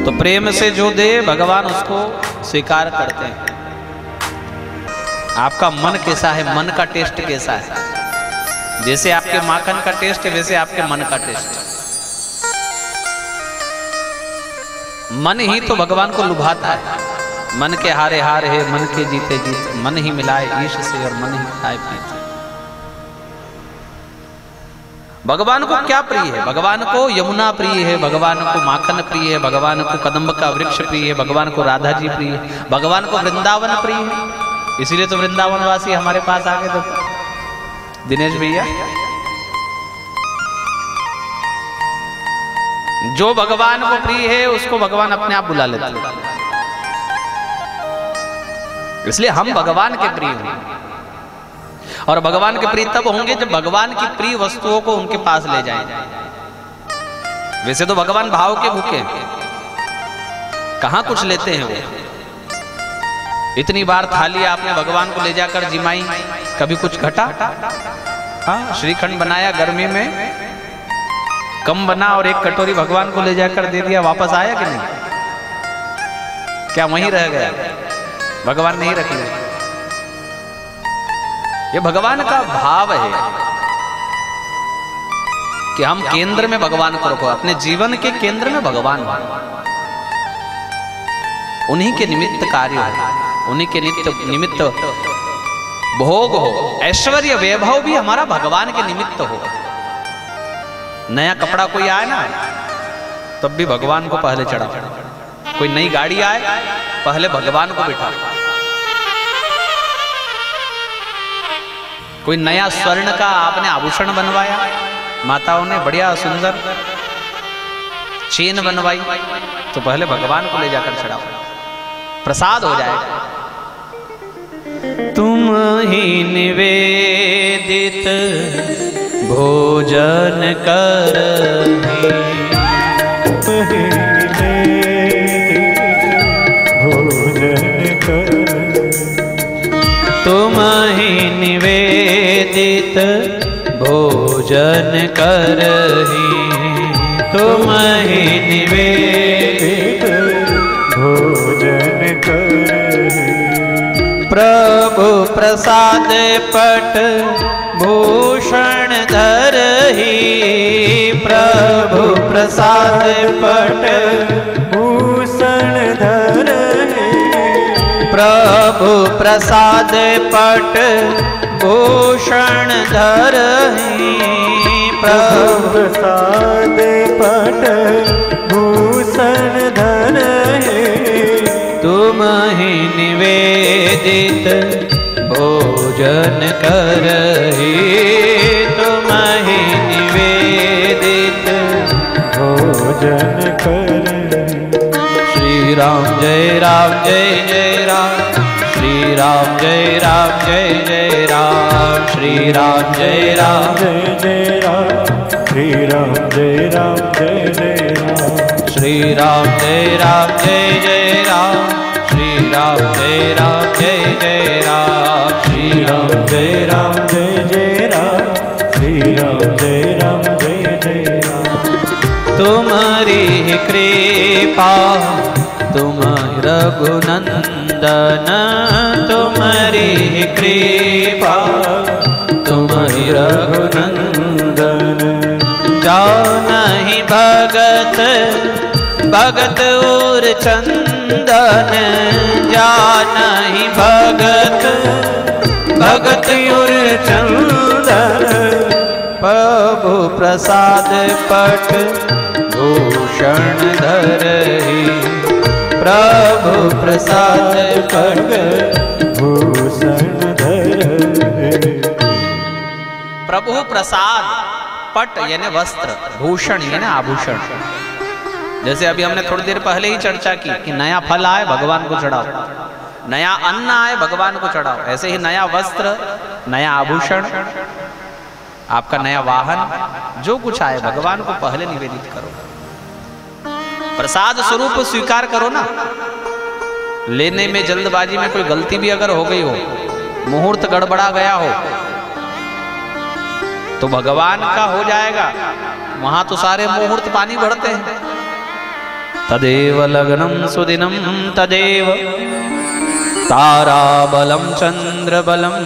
तो प्रेम से जो दे भगवान उसको स्वीकार करते हैं। आपका मन कैसा है, मन का टेस्ट कैसा है? जैसे आपके माखन का टेस्ट है वैसे आपके मन का टेस्ट। मन ही तो भगवान को लुभाता है। मन के हारे हार है, मन के जीते जीत, मन ही मिलाए ईश से और मन ही खाए पीते। भगवान को क्या प्रिय है? भगवान को यमुना प्रिय है, भगवान को माखन प्रिय है, भगवान को कदम्ब का वृक्ष प्रिय है, भगवान को राधा जी प्रिय है, भगवान को वृंदावन प्रिय है। इसीलिए तो वृंदावन वासी हमारे पास आ गए। तो दिनेश भैया, जो भगवान को प्रिय है उसको भगवान अपने आप बुला लेते हैं। इसलिए हम भगवान के प्रिय हैं। और भगवान के प्रिय तब होंगे जब भगवान की प्रिय वस्तुओं को उनके पास ले जाएं। वैसे तो भगवान भाव के भूखे हैं, कहां कुछ लेते हैं वो। इतनी बार थाली आपने भगवान को ले जाकर जिमाई, कभी कुछ घटा? हाँ, श्रीखंड बनाया गर्मी में, कम बना और एक कटोरी भगवान को ले जाकर दे दिया, वापस आया कि नहीं? क्या वहीं रह गया? भगवान नहीं रख लिया। ये भगवान का भाव है कि हम केंद्र में भगवान को रखो, अपने जीवन के केंद्र में भगवान हो, उन्हीं के निमित्त कार्य हो, उन्हीं के निमित्त भोग हो, ऐश्वर्य वैभव भी हमारा भगवान के निमित्त हो। नया कपड़ा कोई आए ना तब भी भगवान को पहले चढ़ा, कोई नई गाड़ी आए पहले भगवान को बिठा, कोई नया स्वर्ण का आपने आभूषण बनवाया, माताओं ने बढ़िया सुंदर चेन बनवाई, तो पहले भगवान को ले जाकर चढ़ाओ, प्रसाद हो जाएगा। तुम ही निवेदित भोजन कर, तुम ही निवेदित भोजन करहि, तुम ही निवेदित भोजन करहि। प्रभु प्रसाद पट भूषण धरहि, प्रभु प्रसाद पट भूषण धरहि, प्रभु प्रसाद पट भूषण धरहि, प्रभु प्रसाद पट भूषण धरहि। तुम ही निवेदित भोजन करहि, तुम ही निवेदित भोजन करहि। श्री राम जय राम जय जय राम, श्री राम जय राम जय जय राम, श्री राम जय राम जय जय राम, श्री राम जय राम जय जय राम, श्री राम जय राम जय जय राम, श्री राम जय राम जय जय राम, श्री राम जय राम जय जय राम, श्री राम जय राम जय जय राम। तुम्हारी कृपा तुम रघुनंदन, तुम्हारी कृपा तुम रघुनंदन। जानहि भगत भगत और चंदन, जानहि भगत भगत और चंदन। प्रभु प्रसाद पट भूषण धरहि, प्रभु प्रसाद पट भूषण धरहि। प्रभु प्रसाद पट यानी वस्त्र, भूषण यानी आभूषण। जैसे अभी हमने थोड़ी देर पहले ही चर्चा की कि नया फल आए भगवान को चढ़ाओ, नया अन्न आए भगवान को चढ़ाओ, ऐसे ही नया वस्त्र, नया आभूषण, आपका नया वाहन, जो कुछ आए भगवान को पहले निवेदित करो, प्रसाद स्वरूप स्वीकार करो ना। लेने में जल्दबाजी में कोई गलती भी अगर हो गई हो, मुहूर्त गड़बड़ा गया हो, तो भगवान का हो जाएगा, वहां तो सारे मुहूर्त पानी भरते हैं। तदेव लग्नं सुदिनं तदेव ताराबलं चन्द्रबलं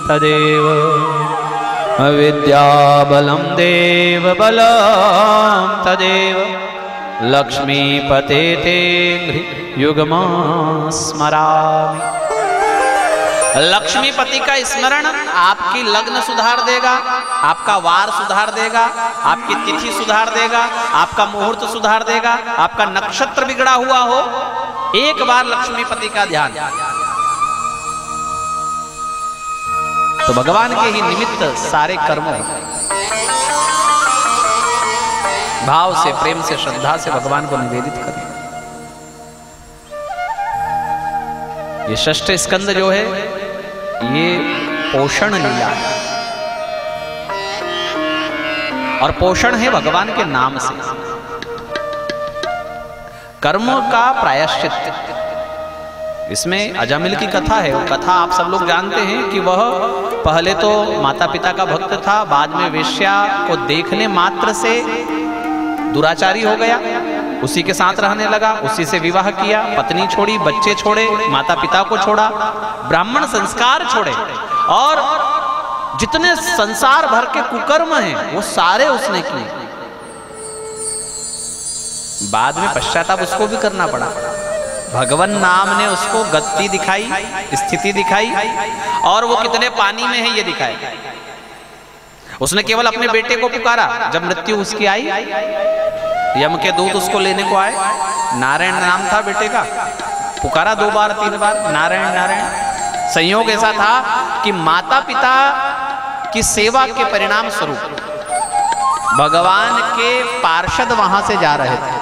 तदेव विद्याबलं देवबलं तदेव लक्ष्मीपते ते युगमा स्मरामि। लक्ष्मीपति का स्मरण आपकी लग्न सुधार देगा, आपका वार सुधार देगा, आपकी तिथि सुधार देगा, आपका मुहूर्त सुधार देगा। आपका नक्षत्र बिगड़ा हुआ हो, एक बार लक्ष्मीपति का ध्यान, तो भगवान के ही निमित्त सारे कर्मों भाव से, प्रेम से, श्रद्धा से भगवान को निवेदित करें। ये षष्ठ स्कंद जो है ये पोषण लीला है, और पोषण है भगवान के नाम से। कर्मों का प्रायश्चित, इसमें अजामिल की कथा है। वो कथा आप सब लोग जानते हैं कि वह पहले तो माता पिता का भक्त था, बाद में वेश्या को देखने मात्र से दुराचारी हो गया, उसी के साथ रहने लगा, उसी से विवाह किया, पत्नी छोड़ी, बच्चे छोड़े, माता पिता को छोड़ा, ब्राह्मण संस्कार छोड़े, और जितने संसार भर के कुकर्म हैं वो सारे उसने किए। बाद में पश्चाताप उसको भी करना पड़ा। भगवान नाम ने उसको गति दिखाई, स्थिति दिखाई, और वो कितने पानी में है ये दिखाया। उसने केवल अपने बेटे को पुकारा, जब मृत्यु उसकी आई, यम के दूत उसको लेने को आए, नारायण नाम था बेटे का, पुकारा 2 बार 3 बार, नारायण नारायण। संयोग ऐसा था कि माता पिता की सेवा के परिणाम स्वरूप भगवान के पार्षद वहां से जा रहे थे,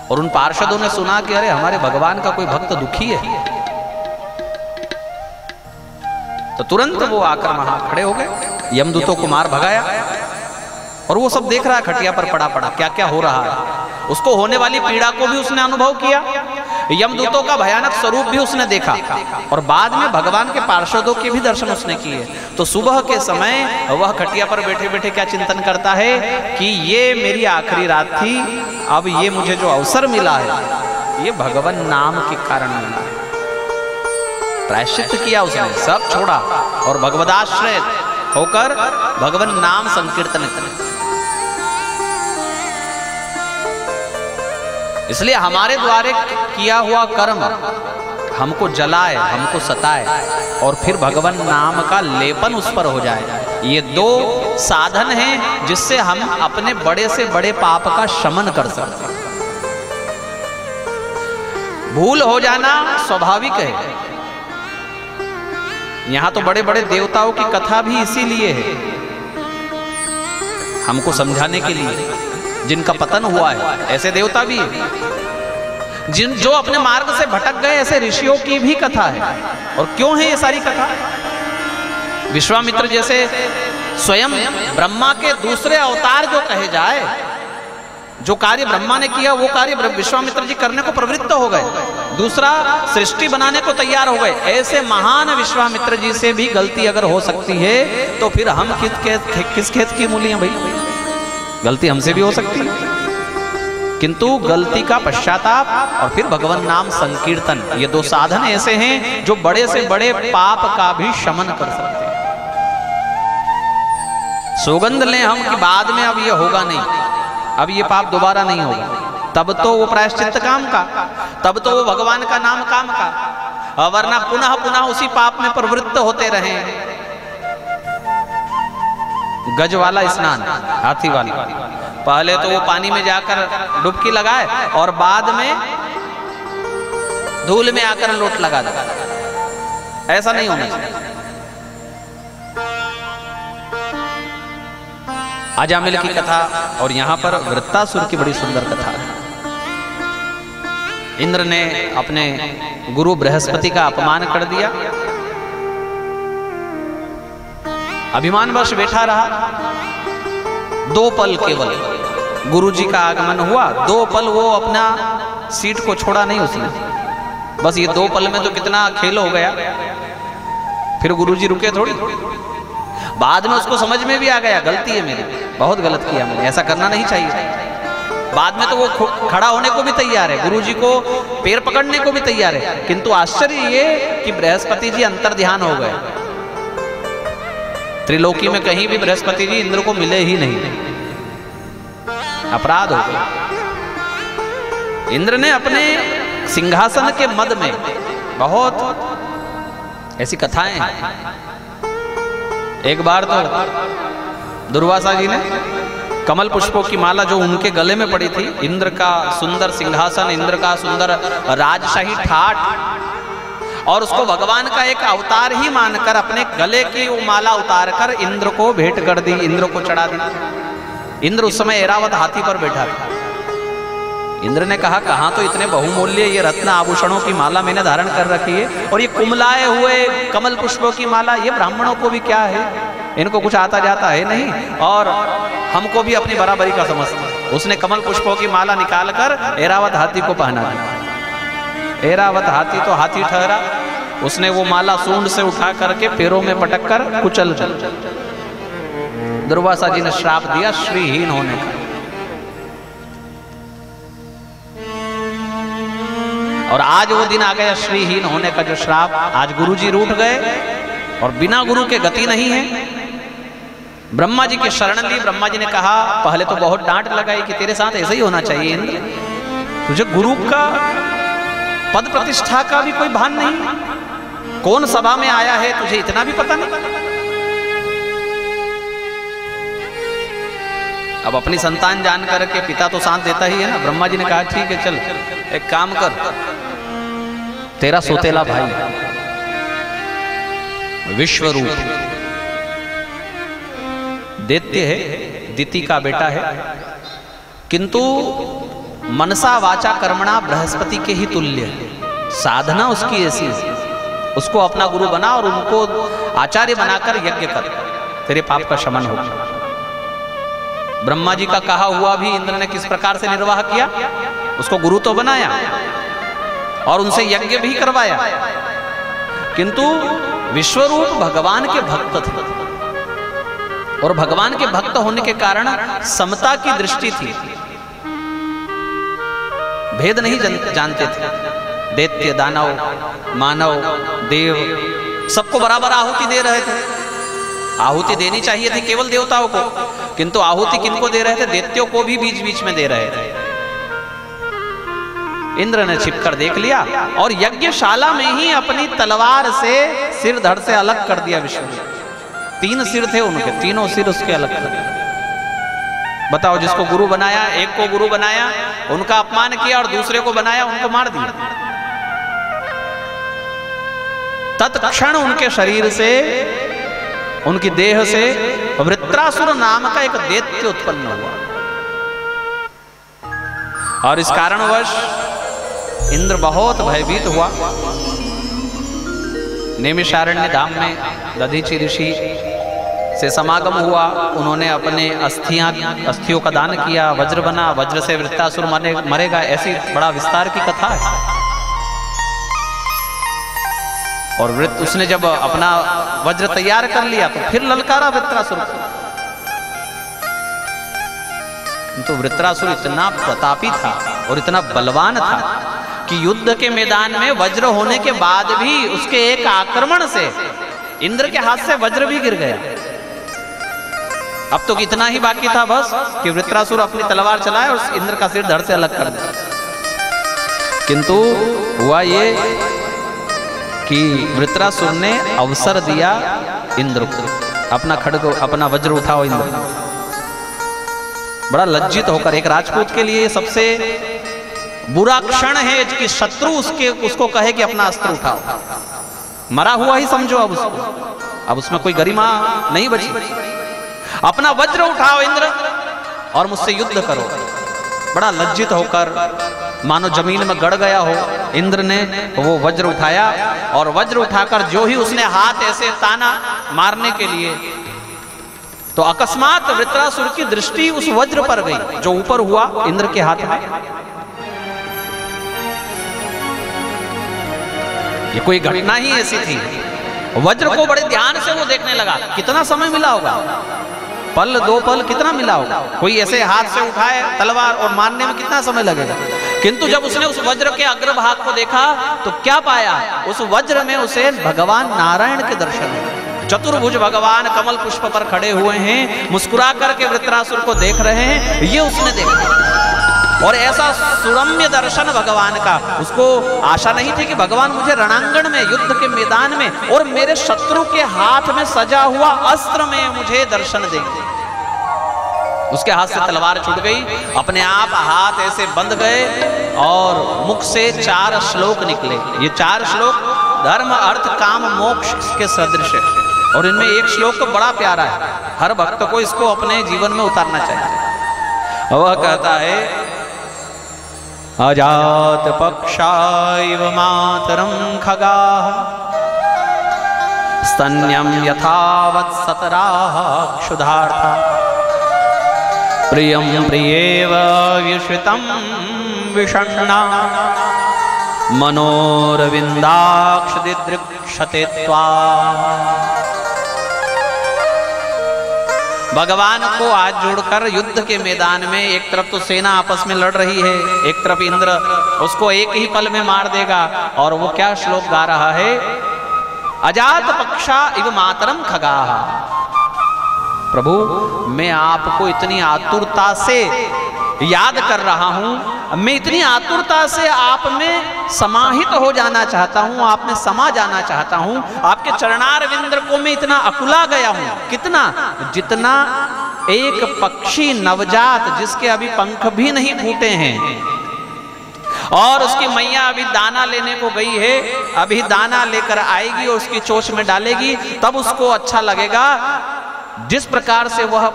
और उन पार्षदों ने सुना कि अरे हमारे भगवान का कोई भक्त दुखी है, तो तुरंत वो आकर वहां खड़े हो गए, यमदूतों को मार भगाया। और वो सब देख रहा है, खटिया पर पड़ा पड़ा क्या क्या हो रहा है। उसको होने वाली पीड़ा को भी उसने अनुभव किया, यमदूतों का भयानक स्वरूप भी उसने देखा, और बाद में भगवान के पार्षदों के भी दर्शन उसने किए। तो सुबह के समय वह खटिया पर बैठे बैठे क्या चिंतन करता है कि ये मेरी आखिरी रात थी, अब ये मुझे जो अवसर मिला है ये भगवान नाम के कारण मिला है। प्रायश्चित किया उसने, सब छोड़ा और भगवदाश्रय होकर भगवान नाम संकीर्तन करे। इसलिए हमारे द्वारे किया हुआ कर्म हमको जलाए, हमको सताए, और फिर भगवान नाम का लेपन उस पर हो जाए। ये 2 साधन हैं जिससे हम अपने बड़े से बड़े पाप का शमन कर सकते हैं। भूल हो जाना स्वाभाविक है। यहां तो बड़े बड़े देवताओं की कथा भी इसीलिए है, हमको समझाने के लिए। जिनका पतन हुआ है ऐसे देवता भी है, जो अपने मार्ग से भटक गए ऐसे ऋषियों की भी कथा है। और क्यों है ये सारी कथा? विश्वामित्र जैसे स्वयं ब्रह्मा के दूसरे अवतार जो कहे जाए, जो कार्य ब्रह्मा ने किया वो कार्य विश्वामित्र जी करने को प्रवृत्त हो गए, दूसरा सृष्टि बनाने को तैयार हो गए। ऐसे महान विश्वामित्र जी से भी गलती अगर हो सकती है तो फिर हम किस खेत की मूली हैं भाई? गलती हमसे भी हो सकती है, किंतु गलती का पश्चाताप और फिर भगवान नाम संकीर्तन, ये 2 साधन ऐसे हैं जो बड़े से बड़े पाप का भी शमन कर सकते हैं। सौगंध लें हम कि बाद में अब ये होगा नहीं, अब ये पाप दोबारा नहीं होगा, तब तो वो प्रायश्चित काम का, तब तो वो भगवान का नाम काम का, वरना पुनः पुनः उसी पाप में प्रवृत्त होते रहे। गज वाला स्नान, हाथी वाला, पहले तो वो पानी में जाकर डुबकी लगाए और बाद में धूल में आकर लोट लगा दे, ऐसा नहीं होना चाहिए। अजामिल की कथा और यहां पर वृत्तासुर की बड़ी सुंदर कथा है। इंद्र ने अपने गुरु बृहस्पति का अपमान कर दिया, अभिमानवश बैठा रहा। 2 पल केवल गुरु जी का आगमन हुआ, 2 पल वो अपना सीट को छोड़ा नहीं उसने, बस ये 2 पल में तो कितना खेल हो गया। फिर गुरु जी रुके थोड़ी, बाद में उसको समझ में भी आ गया गलती है मेरी, बहुत गलत किया मैंने, ऐसा करना नहीं चाहिए। बाद में तो वो खड़ा होने को भी तैयार है, गुरु जी को पैर पकड़ने को भी तैयार है। किंतु आश्चर्य ये कि बृहस्पति जी अंतर ध्यान हो गए। त्रिलोकी में कहीं भी बृहस्पति जी इंद्र को मिले ही नहीं, अपराध हो गया। इंद्र ने अपने सिंहासन के मद में, बहुत ऐसी कथाएं हैं। एक बार तो दुर्वासा जी ने कमल पुष्पों की माला जो उनके गले में पड़ी थी, इंद्र का सुंदर सिंहासन, इंद्र का सुंदर राजशाही ठाट, और उसको भगवान का एक अवतार ही मानकर अपने गले की वो माला उतार कर इंद्र को भेंट कर दी, इंद्र को चढ़ा दी। इंद्र उस समय ऐरावत हाथी पर बैठा था। इंद्र ने कहा, कहाँ तो इतने बहुमूल्य ये रत्न आभूषणों की माला मैंने धारण कर रखी है, और ये कुमलाए हुए कमल पुष्पों की माला, ये ब्राह्मणों को भी क्या है, इनको कुछ आता जाता है नहीं, और हमको भी अपनी बराबरी का समझता। उसने कमल पुष्पों की माला निकालकर ऐरावत हाथी को पहना दी। ऐरावत हाथी तो हाथी ठहरा, उसने वो माला सूंड से उठा करके पैरों में पटक कर कुचल चल। दुर्वासा जी ने श्राप दिया श्रीहीन होने का। और आज वो दिन आ गया श्रीहीन होने का जो श्राप। आज गुरु जी रूठ गए और बिना गुरु के गति नहीं है। ब्रह्मा जी की शरण ली। ब्रह्मा जी ने कहा, पहले तो बहुत डांट लगाई कि तेरे साथ ऐसा ही होना चाहिए इंद्र, तुझे गुरु का पद प्रतिष्ठा का भी कोई भान नहीं, कौन सभा में आया है तुझे इतना भी पता नहीं। अब अपनी संतान जान करके पिता तो साथ देता ही है ना। ब्रह्मा जी ने कहा, ठीक है चल एक काम कर, तेरा सोतेला भाई विश्वरूप दैत्य है, दिति का बेटा है, किंतु मनसा वाचा कर्मणा बृहस्पति के ही तुल्य है। साधना उसकी ऐसी है, उसको अपना गुरु बना और उनको आचार्य बनाकर यज्ञ कर, तेरे पाप का शमन होगा। ब्रह्मा जी का कहा हुआ भी इंद्र ने किस प्रकार से निर्वाह किया, उसको गुरु तो बनाया और उनसे यज्ञ भी करवाया, किंतु विश्वरूप भगवान के भक्त थे और भगवान के भक्त होने के कारण समता की दृष्टि थी, भेद नहीं जानते थे। दैत्य, दानव, मानव, देव सबको बराबर आहुति दे रहे थे। आहुति देनी चाहिए थी केवल देवताओं को, किंतु आहुति किनको दे रहे थे, दैत्यों को भी बीच बीच में दे रहे थे। इंद्र ने छिपकर देख लिया और यज्ञशाला में ही अपनी तलवार से सिर धड़ से अलग कर दिया विष्णु। 3 सिर थे उनके, तीनों सिर उसके अलग कर दिए। बताओ, जिसको गुरु बनाया, एक को गुरु बनाया, उनका अपमान किया, और दूसरे को बनाया, उनको मार दिया। तत्क्षण उनके शरीर से, उनकी देह से वृत्रासुर नाम का एक दैत्य उत्पन्न हुआ, और इस कारणवश इंद्र बहुत भयभीत हुआ। नैमिषारण्य धाम में दधीचि ऋषि से समागम हुआ। उन्होंने अपने अस्थियों का दान किया, वज्र बना, वज्र से वृत्रासुर मरेगा, ऐसी बड़ा विस्तार की कथा है। और उसने जब अपना वज्र तैयार कर लिया तो फिर ललकारा वृत्रासुर को। तो वृत्रासुर इतना प्रतापी था और इतना बलवान था कि युद्ध के मैदान में वज्र होने के बाद भी उसके एक आक्रमण से इंद्र के हाथ से वज्र भी गिर गया। अब तो इतना ही बाकी था बस कि वृत्रासुर अपनी तलवार चलाए और इंद्र का सिर धड़ से अलग कर दे। किंतु हुआ ये कि वृत्रासुर ने अवसर दिया इंद्र को, अपना खड्ग, अपना वज्र उठाओ इंद्र। बड़ा लज्जित होकर, एक राजपूत के लिए सबसे बुरा क्षण है कि शत्रु उसको कहे कि अपना अस्त्र उठाओ। मरा हुआ ही समझो अब उसको, अब उसमें कोई गरिमा नहीं बची। अपना वज्र उठाओ इंद्र और मुझसे युद्ध करो। बड़ा लज्जित होकर, मानो जमीन में गड़ गया हो, इंद्र ने वो वज्र उठाया, और वज्र उठाकर जो ही उसने हाथ ऐसे ताना मारने के लिए, तो अकस्मात वृत्रासुर की दृष्टि उस वज्र पर गई जो ऊपर हुआ इंद्र के हाथ में। ये कोई घटना ही ऐसी थी। वज्र को बड़े ध्यान से वो देखने लगा, कितना समय मिला होगा, पल 2 पल कितना मिला होगा, कोई ऐसे हाथ से उठाए तलवार और मारने में कितना समय लगेगा। किंतु जब उसने उस वज्र के अग्रभाग को देखा तो क्या पाया, उस वज्र में उसे भगवान नारायण के दर्शन हुए। चतुर्भुज भगवान कमल पुष्प पर खड़े हुए हैं, मुस्कुरा करके वृत्रासुर को देख रहे हैं, ये उसने देखा। और ऐसा सुरम्य दर्शन भगवान का, उसको आशा नहीं थी कि भगवान मुझे रणांगण में, युद्ध के मैदान में और मेरे शत्रु के हाथ में सजा हुआ अस्त्र में मुझे दर्शन देंगे। उसके हाथ से तलवार छूट गई, अपने आप हाथ ऐसे बंध गए और मुख से 4 श्लोक निकले। ये 4 श्लोक धर्म अर्थ काम मोक्ष के सदृश है, और इनमें एक श्लोक तो बड़ा प्यारा है, हर भक्त को इसको अपने जीवन में उतारना चाहिए। वह कहता है, अजात पक्षा इव मातरम खगाः स्तन्यम यथावत् सतराः क्षुधार्था प्रियं प्रियेव व्युषितं विषण्णा मनोरविन्दाक्ष दिदृक्षते त्वाम्। भगवान को आज जोड़कर युद्ध के मैदान में एक तरफ तो सेना आपस में लड़ रही है, एक तरफ इंद्र उसको एक ही पल में मार देगा, और वो क्या श्लोक गा रहा है, अजात पक्षा इव मातरम खगाः। प्रभु मैं आपको इतनी आतुरता से याद कर रहा हूं, मैं इतनी आतुरता से आप में समाहित हो जाना चाहता हूं, आप में समा जाना चाहता हूं, आपके चरणारविंद को मैं इतना अकुला गया हूं। कितना, जितना एक पक्षी नवजात जिसके अभी पंख भी नहीं फूटे हैं और उसकी मैया अभी दाना लेने को गई है, अभी दाना लेकर आएगी और उसकी चोंच में डालेगी, तब उसको अच्छा लगेगा। जिस प्रकार से वह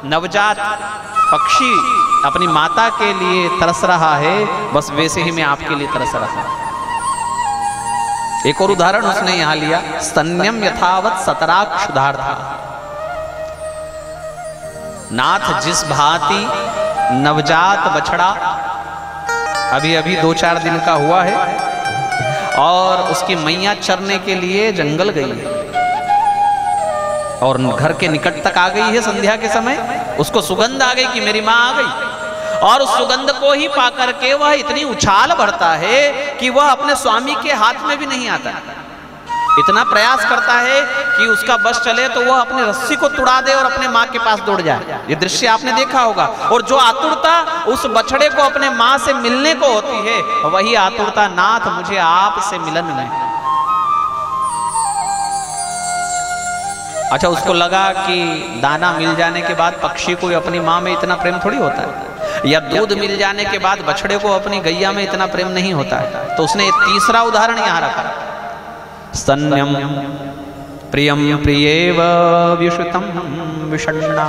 नवजात पक्षी अपनी माता के लिए तरस रहा है, बस वैसे ही मैं आपके लिए तरस रहा हूं। एक और उदाहरण उसने यहां लिया, स्तन्यम यथावत् सतराः क्षुधार्था। नाथ जिस भांति नवजात बछड़ा अभी अभी 2-4 दिन का हुआ है और उसकी मैया चरने के लिए जंगल गई है और घर के निकट तक आ गई है, संध्या के समय उसको सुगंध आ गई कि मेरी माँ आ गई, और उस सुगंध को ही पाकर के वह इतनी उछाल भरता है कि वह अपने स्वामी के हाथ में भी नहीं आता, इतना प्रयास करता है कि उसका बस चले तो वह अपनी रस्सी को तुड़ा दे और अपने माँ के पास दौड़ जाए। ये दृश्य आपने देखा होगा। और जो आतुरता उस बछड़े को अपने माँ से मिलने को होती है, वही आतुरता नाथ मुझे आपसे मिलन में। अच्छा, उसको लगा कि दाना मिल जाने के बाद पक्षी को अपनी माँ में इतना प्रेम थोड़ी होता है, या दूध मिल जाने के बाद बछड़े को अपनी गैया में इतना प्रेम नहीं होता है। तो उसने तीसरा उदाहरण यहाँ रखा, स्तन्यम प्रियं प्रियेव व्युषितं विषण्णा।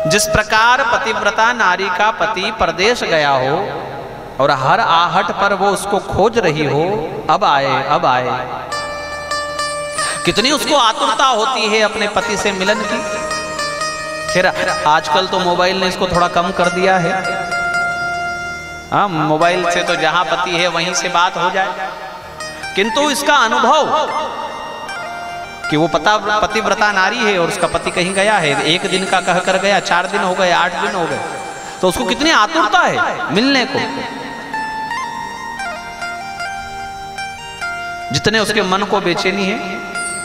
जिस प्रकार पतिव्रता नारी का पति परदेश गया हो और हर आहट पर वो उसको खोज रही हो, अब आए अब आए, कितनी उसको आतुरता होती है अपने पति से मिलन की। खैर आजकल तो मोबाइल ने इसको थोड़ा कम कर दिया है, हाँ, मोबाइल से तो जहां पति है वहीं से बात हो जाए, किंतु इसका अनुभव कि वो पतिव्रता नारी है और उसका पति कहीं गया है, 1 दिन का कह कर गया, 4 दिन हो गए, 8 दिन हो गए, तो उसको कितनी आतुरता है मिलने को। जितने उसके मन को बेचैनी है,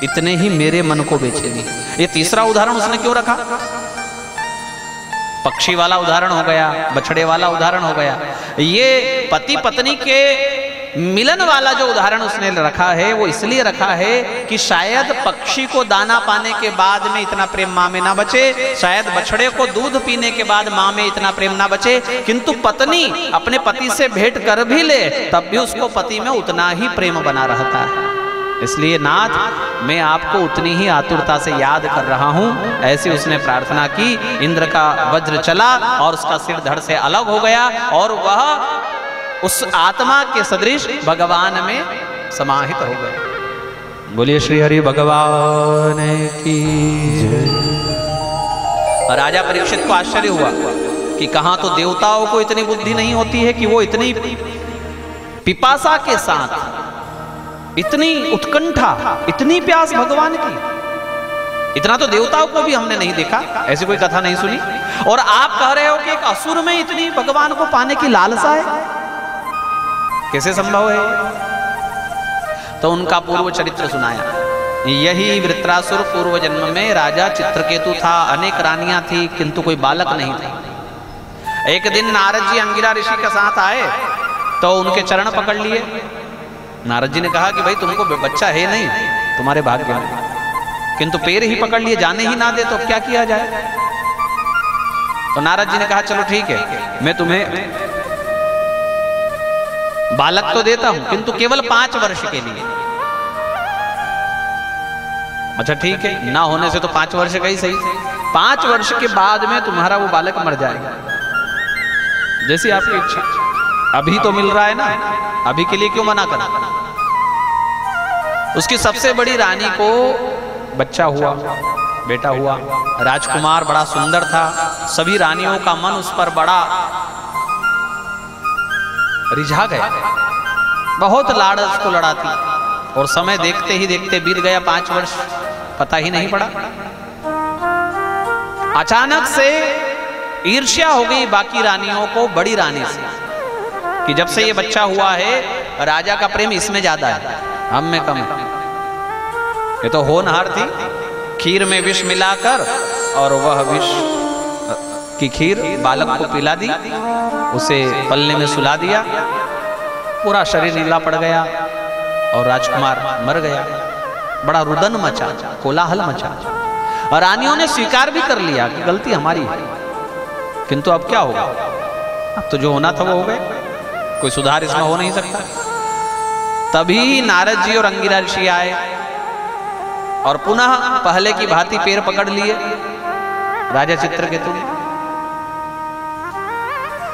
इतने ही मेरे मन को बेचैनी है। ये तीसरा उदाहरण उसने क्यों रखा? पक्षी वाला उदाहरण हो गया, बछड़े वाला उदाहरण हो गया, ये पति पत्नी के मिलन वाला जो उदाहरण उसने रखा है वो इसलिए रखा है कि शायद पक्षी को दाना पाने के बाद में इतना प्रेम माँ में ना बचे, शायद बछड़े को दूध पीने के बाद माँ में इतना प्रेम ना बचे, किंतु पत्नी अपने पति से भेंट कर भी ले तब भी उसको पति में उतना ही प्रेम बना रहता है। इसलिए नाथ मैं आपको उतनी ही आतुरता से याद कर रहा हूं। ऐसी उसने प्रार्थना की। इंद्र का वज्र चला और उसका सिर धड़ से अलग हो गया और वह उस आत्मा के सदृश भगवान में समाहित हो गए। बोलिए श्री हरि भगवान की जय। राजा परीक्षित को आश्चर्य हुआ कि कहां तो देवताओं को इतनी बुद्धि नहीं होती है कि वो इतनी पिपासा के साथ, इतनी उत्कंठा, इतनी प्यास भगवान की, इतना तो देवताओं को भी हमने नहीं देखा, ऐसी कोई कथा नहीं सुनी। और आप कह रहे हो कि एक असुर में इतनी भगवान को पाने की लालसा है, कैसे संभव है? तो उनका पूर्व चरित्र सुनाया। यही वृत्रासुर पूर्व जन्म में राजा चित्रकेतु था। अनेक रानियां थी किंतु कोई बालक नहीं था। एक दिन नारद जी अंगिरा ऋषि के साथ आए तो उनके चरण पकड़ लिए। नारद जी ने कहा कि भाई तुमको बच्चा है नहीं, तुम्हारे भाग्य में, किंतु पैर ही पकड़ लिए, जाने ही ना दे तो क्या किया जाए? तो नारद जी ने कहा चलो ठीक है, मैं तुम्हें बालक तो देता हूं किंतु केवल 5 वर्ष के लिए। अच्छा ठीक है, ना होने से तो 5 वर्ष का ही सही। 5 वर्ष के बाद में तुम्हारा वो बालक मर जाएगा, जैसी आपकी इच्छा। अभी तो मिल रहा है ना, अभी के लिए क्यों मना करना? उसकी सबसे बड़ी रानी को बच्चा हुआ, बेटा हुआ। राजकुमार बड़ा सुंदर था, सभी रानियों का मन उस पर बड़ा रिझा गया, बहुत लाड़ उसको लड़ाती। और समय देखते ही देखते बीत गया 5 वर्ष, पता ही नहीं पड़ा। अचानक से ईर्ष्या हो गई बाकी रानियों को बड़ी रानी से कि जब से ये बच्चा हुआ है राजा का प्रेम इसमें ज्यादा है, हम में कम है। ये तो होनहार थी, खीर में विष मिलाकर और वह विष की खीर बालक को पिला दी, उसे पल्ले में सुला दिया, पूरा शरीर नीला पड़ गया और राजकुमार मर गया। बड़ा रुदन मचा, कोलाहल मचा। और रानियों ने स्वीकार भी कर लिया कि गलती हमारी है, किंतु अब क्या होगा? अब तो जो होना था वो हो गए, कोई सुधार इसमें हो नहीं सकता। तभी नारद जी और अंगिरा ऋषि आए और पुनः पहले की भांति पैर पकड़ लिए राजा चित्रकेतु ने।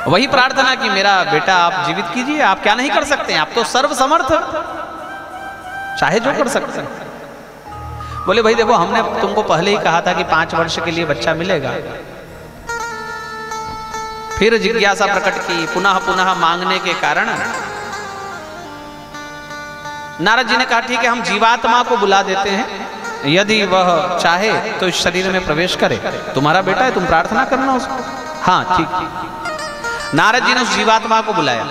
वही प्रार्थना कि मेरा बेटा आप जीवित कीजिए, आप क्या नहीं कर सकते हैं, आप तो सर्वसमर्थ, चाहे जो कर सकते हैं। बोले भाई देखो, हमने तुमको पहले ही कहा था कि 5 वर्ष के लिए बच्चा मिलेगा। फिर जिज्ञासा प्रकट की, पुनः पुनः मांगने के कारण नारद जी ने कहा ठीक है, हम जीवात्मा को बुला देते हैं, यदि वह चाहे तो इस शरीर में प्रवेश करे। तुम्हारा बेटा है, तुम प्रार्थना करना उसको। हाँ ठीक। नारद जी ने उस जीवात्मा को बुलाया।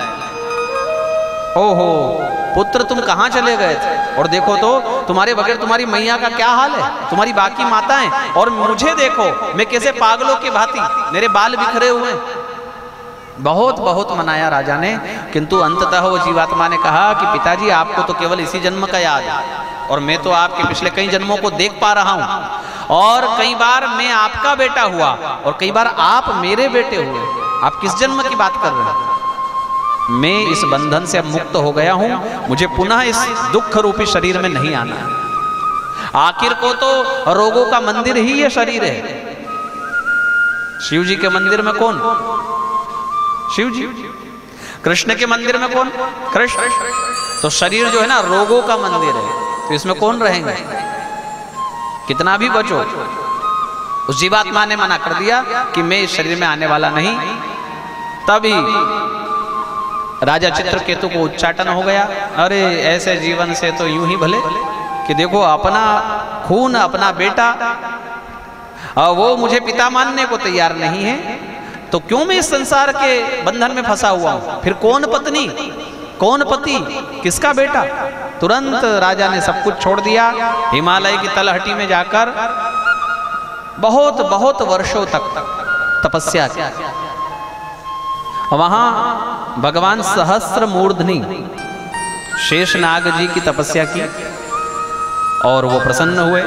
ओहो पुत्र, तुम कहाँ चले गए थे? और देखो तो तुम्हारे बगैर तुम्हारी मैया का क्या हाल है, तुम्हारी बाकी माताएं, और मुझे देखो मैं कैसे पागलों की भांति, मेरे बाल बिखरे हुए। बहुत बहुत मनाया राजा ने, किंतु अंततः वो जीवात्मा ने कहा कि पिताजी आपको तो केवल इसी जन्म का याद है, और मैं तो आपके पिछले कई जन्मों को देख पा रहा हूं, और कई बार मैं आपका बेटा हुआ और कई बार आप मेरे बेटे हुए। आप किस जन्म की बात कर रहे हैं? मैं इस बंधन से अब मुक्त हो गया हूं, मुझे पुनः इस दुख रूपी शरीर में नहीं आना है। आखिर को तो रोगों का मंदिर ही ये शरीर है। शिव जी के मंदिर में कौन? शिव जी। कृष्ण के मंदिर में कौन? कृष्ण। तो शरीर जो है ना रोगों का मंदिर है, तो इसमें कौन रहेंगे? कितना भी बचो। उस जीवात्मा ने मना कर दिया कि मैं इस शरीर में आने वाला नहीं। तभी राजा चित्रकेतु को उच्चाटन हो गया, अरे ऐसे जीवन से तो यूं ही भले कि देखो अपना खून, अपना बेटा, वो मुझे पिता मानने को तैयार नहीं है, तो क्यों मैं इस संसार के बंधन में फंसा हुआ हूं? फिर कौन पत्नी, कौन पति, किसका बेटा? तुरंत राजा ने सब कुछ छोड़ दिया, हिमालय की तलहटी में जाकर बहुत बहुत वर्षों तक तपस्या की। वहां भगवान सहस्र मूर्धनि शेषनाग जी की तपस्या की और वो प्रसन्न हुए,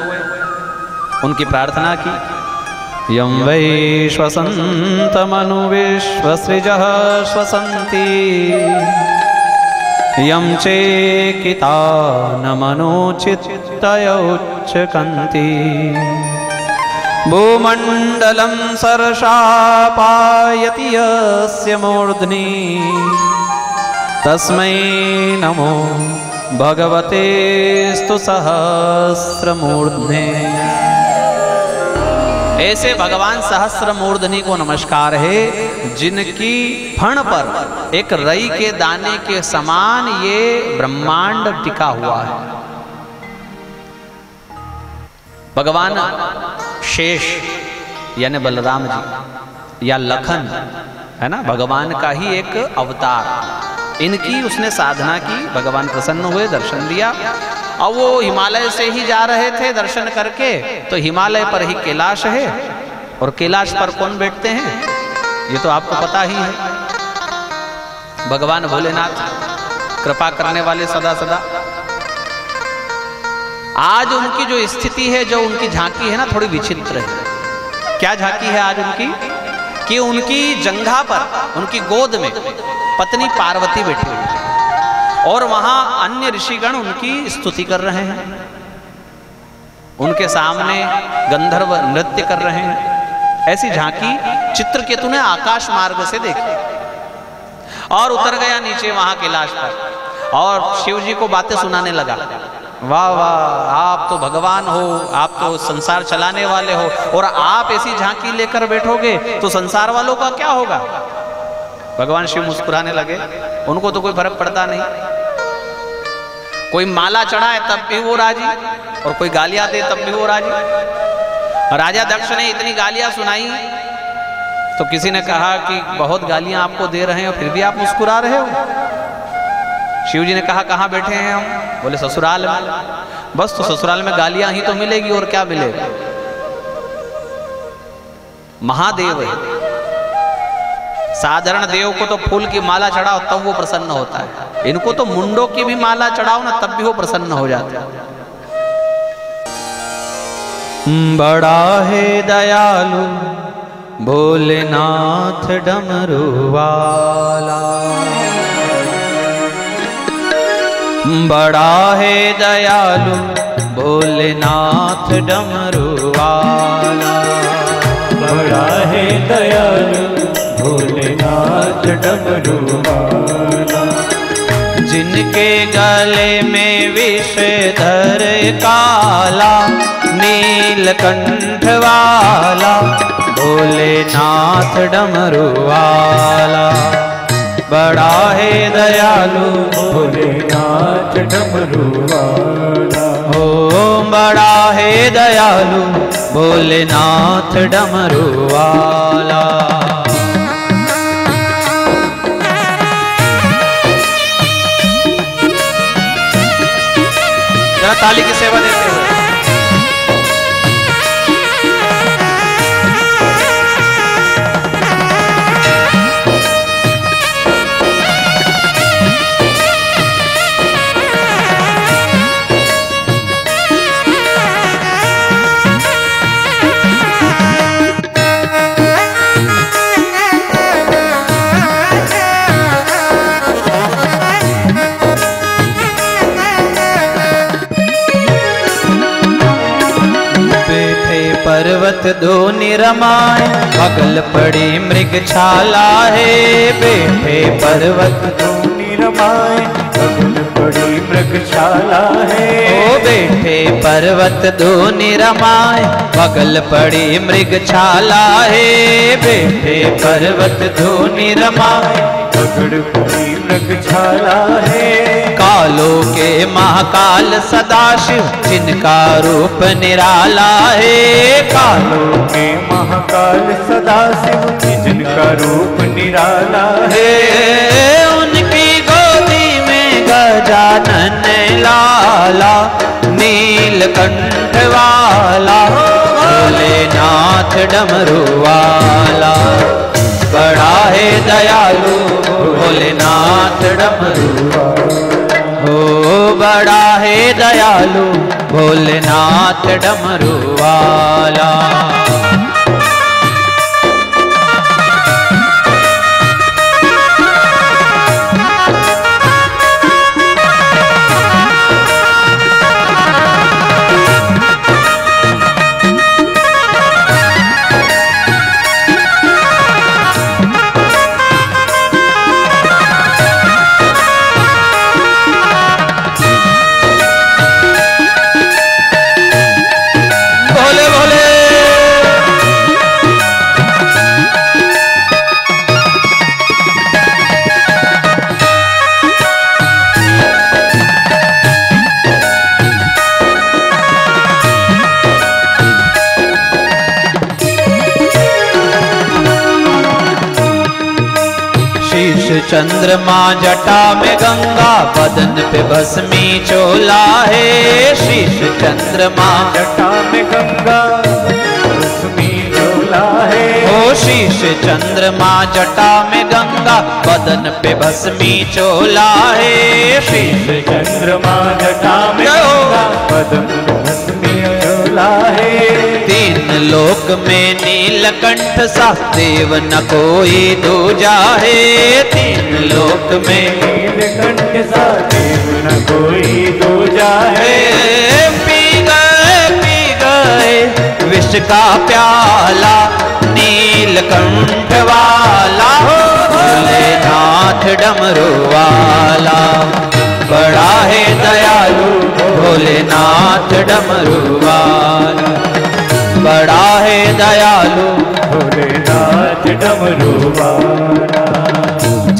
उनकी प्रार्थना की। यं वै श्वसन्तमनु विश्वसृजः श्वसन्ति, यं चेकितानमनुचित्तय उच्चकन्ति, भूमण्डलं सर्षापायति यस्य मूर्ध्नि, तस्मै नमो भगवतेस्तु सहस्रमूर्ध्ने। ऐसे भगवान सहस्र मूर्धनि को नमस्कार है, जिनकी फण पर एक रई के दाने के समान ये ब्रह्मांड टिका हुआ है। भगवान शेष यानी बलराम जी या लखन है ना, भगवान का ही एक अवतार, इनकी उसने साधना की, भगवान प्रसन्न हुए, दर्शन दिया। और वो हिमालय से ही जा रहे थे दर्शन करके, तो हिमालय पर ही कैलाश है, और कैलाश पर कौन बैठते हैं ये तो आपको पता ही है, भगवान भोलेनाथ, कृपा करने वाले सदा सदा। आज उनकी जो स्थिति है, जो उनकी झांकी है ना, थोड़ी विचित्र है। क्या झांकी है आज उनकी? कि उनकी जंघा पर, उनकी गोद में पत्नी पार्वती बैठी हुई है, और वहां अन्य ऋषिगण उनकी स्तुति कर रहे हैं, उनके सामने गंधर्व नृत्य कर रहे हैं। ऐसी झांकी चित्रकेतु ने आकाश मार्ग से देखी और उतर गया नीचे वहां कैलाश पर, और शिव जी को बातें सुनाने लगा। वाह वाह, आप तो भगवान हो, आप तो संसार चलाने वाले हो, और आप ऐसी झांकी लेकर बैठोगे तो संसार वालों का क्या होगा? भगवान शिव मुस्कुराने लगे, उनको तो कोई फर्क पड़ता नहीं। कोई माला चढ़ाए तब भी वो राजी, और कोई गालियां दे तब भी वो राजी। राजा दक्ष ने इतनी गालियां सुनाई तो किसी ने कहा कि बहुत गालियां आपको दे रहे हैं और फिर भी आप मुस्कुरा रहे हो। शिव जी ने कहा कहाँ बैठे हैं हम? बोले ससुराल में। बस तो ससुराल में गालियां ही तो मिलेगी, और क्या मिलेगा? महादेव है, साधारण देव को तो फूल की माला चढ़ाओ तब वो प्रसन्न होता है, इनको तो मुंडों की भी माला चढ़ाओ ना तब भी वो प्रसन्न हो जाते हैं। बड़ा है दयालु भोलेनाथ डमरू वाला, बड़ा है दयालु भोलेनाथ डमरू वाला, बड़ा है दयालु भोलेनाथ डमरू वाला। जिनके गले में विषधर काला, नीलकंठ वाला भोलेनाथ डमरू वाला, बड़ा है दयालु भोलेनाथ डमरू वाला। ओ बड़ा है दयालु भोलेनाथ डमरू वाला। जरा ताली की सेवा देते हुए पर्वत दो निरमाए, बगल पड़ी मृगशाला है, बैठे पर्वत दो निरमाए, बगल पड़ी मृगशाला है। ओ बैठे पर्वत दो निरमाए, बगल पड़ी मृगशाला है, बैठे पर्वत दो निरमाए, बगल पड़ी मृगशाला है। कालों के महाकाल सदाशिव, जिनका रूप निराला है, कालों के महाकाल सदाशिव, जिनका रूप निराला है। उनकी गोदी में गजानन लाला, नीलकंठ वाला भोलेनाथ डमरू वाला, बड़ा है दयालु भोलेनाथ डमरू वाला। हो बड़ा है दयालु भोलेनाथ डमरू वाला। भोले भोले चंद्रमा जटा में गंगा, बदन पे भस्मी चोला है। शीश चंद्रमा जटा में गंगा भस्मी चोला है। ओ शीश चंद्रमा जटा में गंगा, बदन पे भस्मी चोला है। शीश चंद्रमा जटा में गंगा, बदन पे भस्मी चोला है। तीन लोक में नीलकंठ सा, देव न कोई दूजा है। तीन लोक में नीलकंठ सा, देव न कोई दूजा है। पी गए विष का प्याला, नीलकंठ वाला भोलेनाथ डमरू वाला। बड़ा है दयालु भोलेनाथ डमरू वाला, बड़ा है दयालु भोलेनाथ डमरू वाला।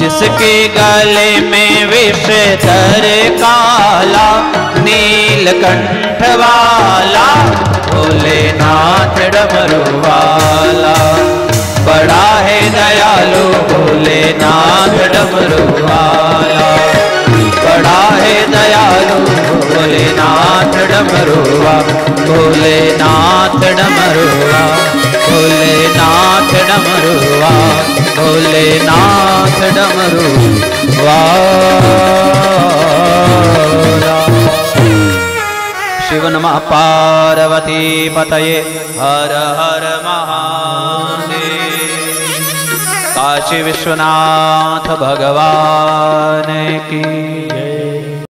जिसके गले में विष धर काला, नीलकंठ वाला भोलेनाथ डमरू वाला। बड़ा है दयालु भोलेनाथ डमरू वाला, बड़ा है दयालु भोलेनाथ डमरू वाला। भोलेनाथ डमरू वाला, भोलेनाथ डमरू वाला, भोलेनाथ डमरू वाला। शिव नमः पार्वती पतये, हर हर महादेव। काशी विश्वनाथ भगवान की जय।